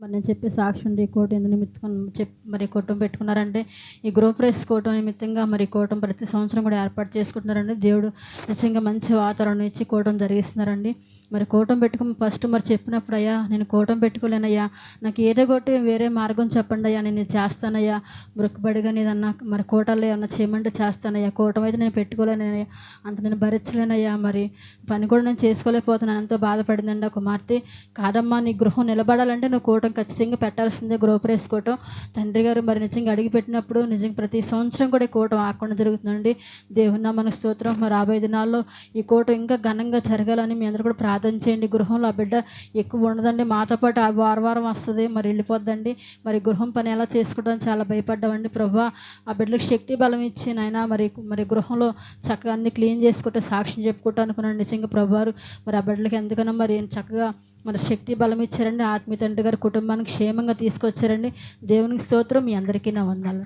మరి నేను చెప్పే సాక్షి ఉండి ఈ కోట ఎందుకు నిమిత్తం మరి కూటమి పెట్టుకున్నారంటే ఈ గృహప్రవేశ కూటమి నిమిత్తంగా మరి కూటమి ప్రతి సంవత్సరం కూడా ఏర్పాటు చేసుకుంటున్నారండి. దేవుడు నిజంగా మంచి వాతావరణం ఇచ్చి కూటమి జరిగిస్తున్నారండి. మరి కూటమి పెట్టుకుని ఫస్ట్ మరి చెప్పినప్పుడు, అయ్యా నేను కూటమి పెట్టుకోలేనయ్యా, నాకు ఏదో ఒకటి వేరే మార్గం చెప్పండి అయ్యా, నేను చేస్తానయ్యా, మృక్కుబడిగా నీదన్నా మరి కూటల్లో ఏమన్నా చేయమంటే చేస్తానయ్యా, కూటమి అయితే నేను పెట్టుకోలేనయ్యా, అంత నేను భరించలేనయ్యా, మరి పని కూడా నేను చేసుకోలేకపోతున్నాను, ఎంతో బాధపడిందండి ఆ కుమార్తె. కాదమ్మా, నీ గృహం నిలబడాలంటే నువ్వు కూటమి ఖచ్చితంగా పెట్టాల్సిందే, గృహప్రవేశ కూటం. తండ్రి గారు మరి నిజంగా అడిగి పెట్టినప్పుడు నిజంగా ప్రతి సంవత్సరం కూడా ఈ కూటం ఆకుండా జరుగుతుందండి. దేవుని నామానికి స్తోత్రం. మరి రాబోయే దినాల్లో ఈ కూటం ఇంకా ఘనంగా జరగాలని మీ అందరూ కూడా ప్రార్థన చేయండి. గృహంలో ఆ బిడ్డ ఎక్కువ ఉండదండి, మాతో పాటు ఆ వారం వస్తుంది, మరి వెళ్ళిపోద్దండి. మరి గృహం పని ఎలా చేసుకుంటామని చాలా భయపడ్డామండి. ప్రభువా, ఆ బిడ్డలకు శక్తి బలం ఇచ్చి నాయన మరి గృహంలో చక్కగా అన్ని క్లీన్ చేసుకుంటే సాక్ష్యం చెప్పుకుంటా అనుకున్నాను. నిజంగా ప్రభువారు మరి ఆ బిడ్డలకి ఎందుకన్నా మరి చక్కగా మరి శక్తి బలం ఇచ్చారండి. ఆత్మీయ తండ్రి గారు కుటుంబానికి క్షేమంగా తీసుకొచ్చారండి. దేవునికి స్తోత్రం. మీ అందరికీ నా వందనాలు.